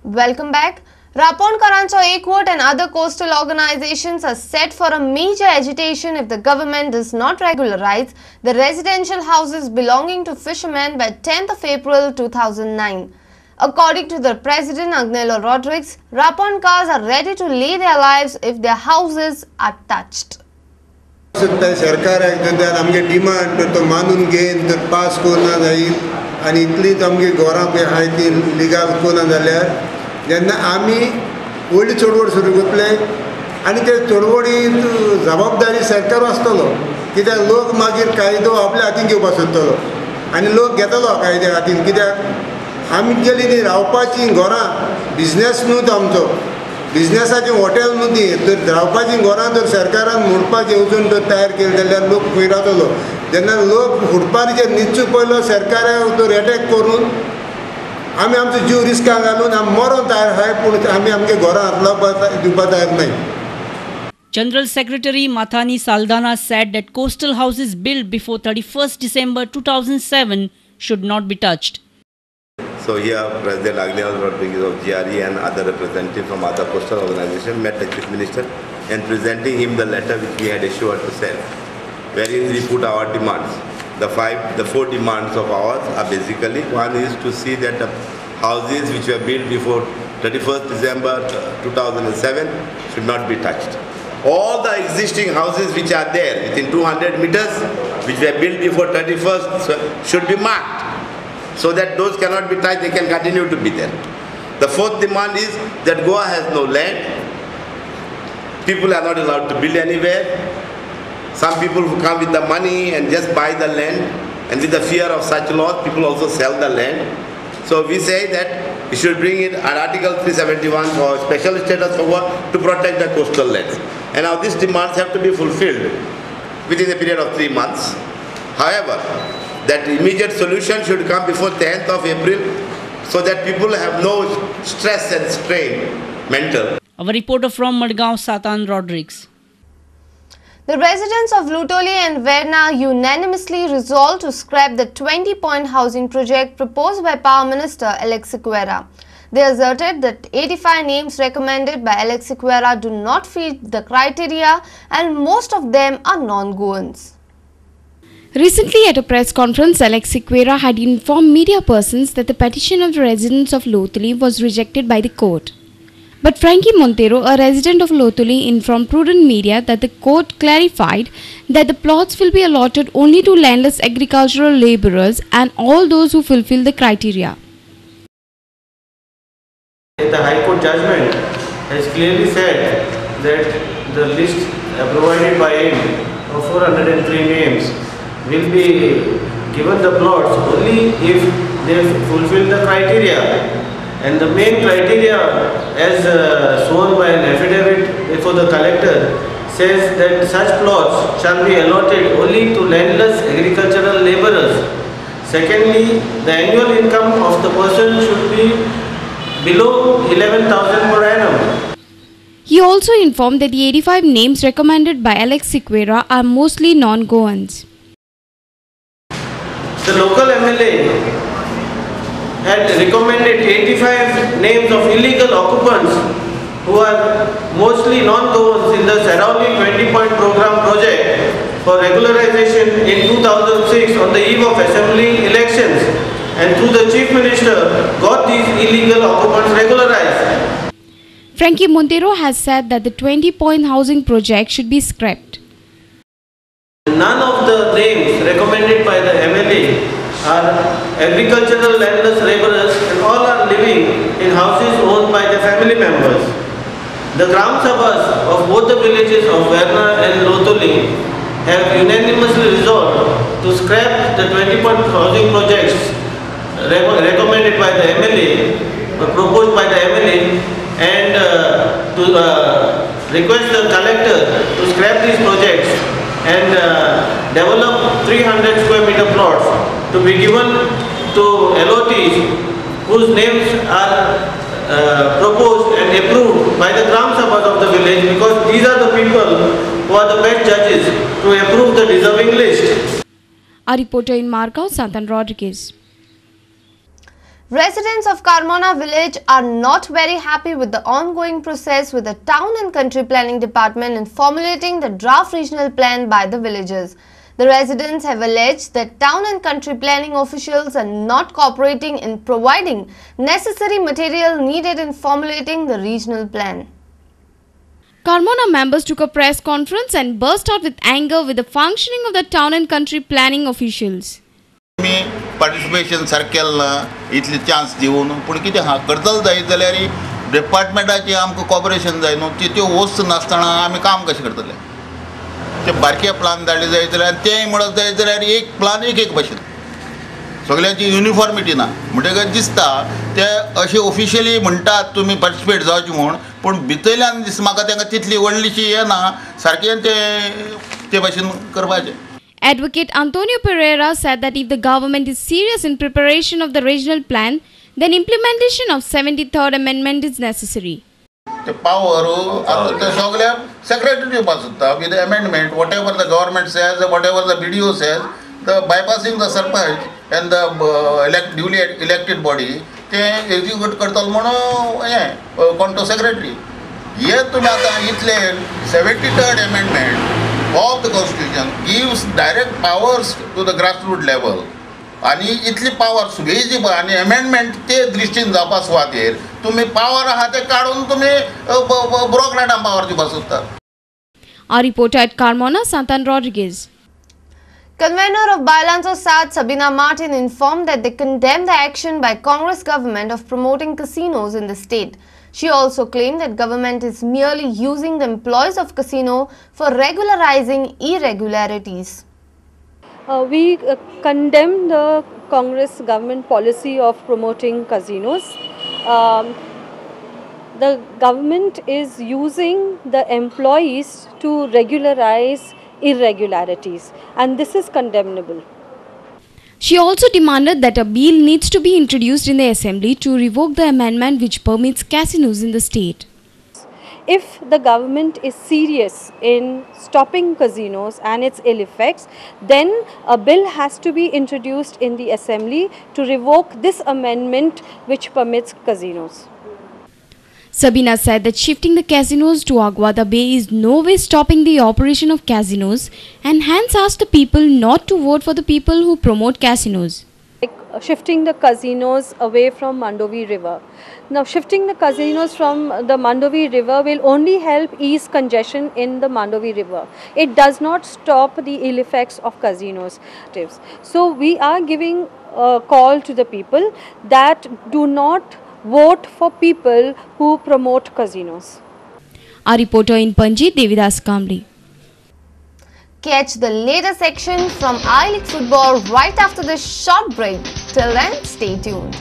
Welcome back. Rapon, Karancha, Equot and other coastal organizations are set for a major agitation if the government does not regularize the residential houses belonging to fishermen by 10th of April 2009. According to the President Agnello Rodrigues, Rapon cars are ready to lay their lives if their houses are touched. सरकार आमगे demand तो मानून घेन तर पास कोना जाईल आनी इतलीच आमगे गोरां पळय आहाय ती लिगल कोना जाल्यार जेन्ना आमी व्हडली चळवळ सुरू करतले आनी ते चळवळीक जबाबदारी सरकार आसतलो कित्याक लोक मागीर कायदो आपल्या हातीन घेवपाक सोदतलो आनी लोक घेतलो कायदे हातीन कित्याक आमी गेली न्ही रावपाची घरां बिजनेस न्हू तो आमचो बिजनेसाचें हॉटेल न्हू ती तर रावपाची घरां जर सरकारान मोडपाक येवजून तर तयार केली जाल्यार लोक खंय रावतलो जेन्ना लोक फुटपाथाचेर न्हिदचो पयलो सरकाराक तर एटॅक करून आमी आमचो जीव रिस्काक घालून आमी मरोन तयार आहाय पूण आमी आमगे घरां हात दिवपाक तयार नाय. General Secretary Mathani Saldana said that coastal houses built before 31st December 2007 should not be touched. So here President Agnello Rodrigues of GRE and other representatives from other coastal organizations met the Chief Minister and presenting him the letter which we had issued to send, wherein we put our demands. The four demands of ours are basically, one is to see that the houses which were built before 31st December 2007 should not be touched. All the existing houses which are there within 200 meters which were built before 31st should be marked, so that those cannot be touched, they can continue to be there. The fourth demand is that Goa has no land. People are not allowed to build anywhere. Some people who come with the money and just buy the land, and with the fear of such laws, people also sell the land. So we say that we should bring in an Article 371 for special status for Goa to protect the coastal lands. And now these demands have to be fulfilled within a period of 3 months. However, that immediate solution should come before 10th of April so that people have no stress and strain mental. Our reporter from Madgaon, Satan Rodrigues. The residents of Lutoli and Verna unanimously resolved to scrap the 20-point housing project proposed by Power Minister Alex Sequeira. They asserted that 85 names recommended by Alex Sequeira do not fit the criteria and most of them are non-Goans. Recently at a press conference, Alex Sequeira had informed media persons that the petition of the residents of Lotuli was rejected by the court. But Frankie Montero, a resident of Lotuli, informed Prudent Media that the court clarified that the plots will be allotted only to landless agricultural labourers and all those who fulfill the criteria. The High Court judgment has clearly said that the list provided by him of 403 names will be given the plots only if they fulfill the criteria. And the main criteria, as shown by an affidavit before the collector, says that such plots shall be allotted only to landless agricultural labourers. Secondly, the annual income of the person should be below 11,000 per annum. He also informed that the 85 names recommended by Alex Sequeira are mostly non-Goans. The local MLA had recommended 85 names of illegal occupants who are mostly non-Goans in the surrounding 20-point program project for regularization in 2006 on the eve of assembly elections, and through the Chief Minister got these illegal occupants regularized. Frankie Montero has said that the 20-point housing project should be scrapped. None of the names recommended by the MLA are agricultural landless labourers, and all are living in houses owned by their family members. The Gram Sabhas of both the villages of Verna and Lotoli have unanimously resolved to scrap the 20-point housing projects recommended by the MLA, proposed by the MLA, and to request the collector to scrap these projects and develop 300 square meter plots to be given to LOTs whose names are proposed and approved by the Gram Sabhas of the village, because these are the people who are the best judges to approve the deserving list. A reporter in Margao, Satan Rodrigues. Residents of Carmona village are not very happy with the ongoing process with the Town and Country Planning Department in formulating the draft regional plan by the villagers. The residents have alleged that Town and Country Planning officials are not cooperating in providing necessary material needed in formulating the regional plan. Carmona members took a press conference and burst out with anger with the functioning of the Town and Country Planning officials. Participation सारकेल इतले chance दिवन पूण कितें हा करतलो जायत जाल्यार डिपार्टमेंटाचें आमकां कॉपरेशन जाय न्हू त्यो वस्त नासतना आमी काम कशें करतले ते बारके प्लान धाडले जायत जाल्यार तेंय म्हणत जायत जाल्यार एक प्लान एक भशेन सगळ्यांची युनिफॉर्मिटी ना म्हणटकच दिसता ते अशें ऑफिशियली म्हणटात तुमी पार्टिसिपेट जावचे म्हूण पूण भितरल्यान दिसता म्हाका तांकां तितली व्हडलीशी हें ना सारकें ते भशेन करपाचें. Advocate Antonio Pereira said that if the government is serious in preparation of the regional plan, then implementation of 73rd Amendment is necessary. The power of the secretary with the amendment, whatever the government says, whatever the BDO says, the bypassing the Sarpanch and the duly elected body, they execute करतलो म्हणून हें कोण secretary. Here तुम्ही आता इतले 73rd Amendment of the Constitution gives direct powers to the grassroots level. आणि इतली power सुगई जी आणि amendment ते दृश्टीन जावपा सुवातेर तुम्ही पावर आहा ते काढून तुम्ही ब्युरोक्रेटांक पावर दिवपाक सोदतात. Our reporter at Carmona, Santan Rodriguez. Convener of Bailanzo South, Sabina Martin, informed that they condemn the action by Congress government of promoting casinos in the state. She also claimed that government is merely using the employees of casino for regularizing irregularities. We condemn the Congress government policy of promoting casinos. The government is using the employees to regularize irregularities, and this is condemnable. She also demanded that a bill needs to be introduced in the assembly to revoke the amendment which permits casinos in the state. If the government is serious in stopping casinos and its ill effects, then a bill has to be introduced in the assembly to revoke this amendment which permits casinos. Sabina said that shifting the casinos to Aguada Bay is no way stopping the operation of casinos and hence asked the people not to vote for the people who promote casinos. Shifting the casinos away from Mandovi River. Now shifting the casinos from the Mandovi River will only help ease congestion in the Mandovi River. It does not stop the ill effects of casinos. So we are giving a call to the people that do not vote for people who promote casinos. Our reporter in Panji, Devidas Kamli. Catch the latest section from I-League Football right after this short break. Till then, stay tuned.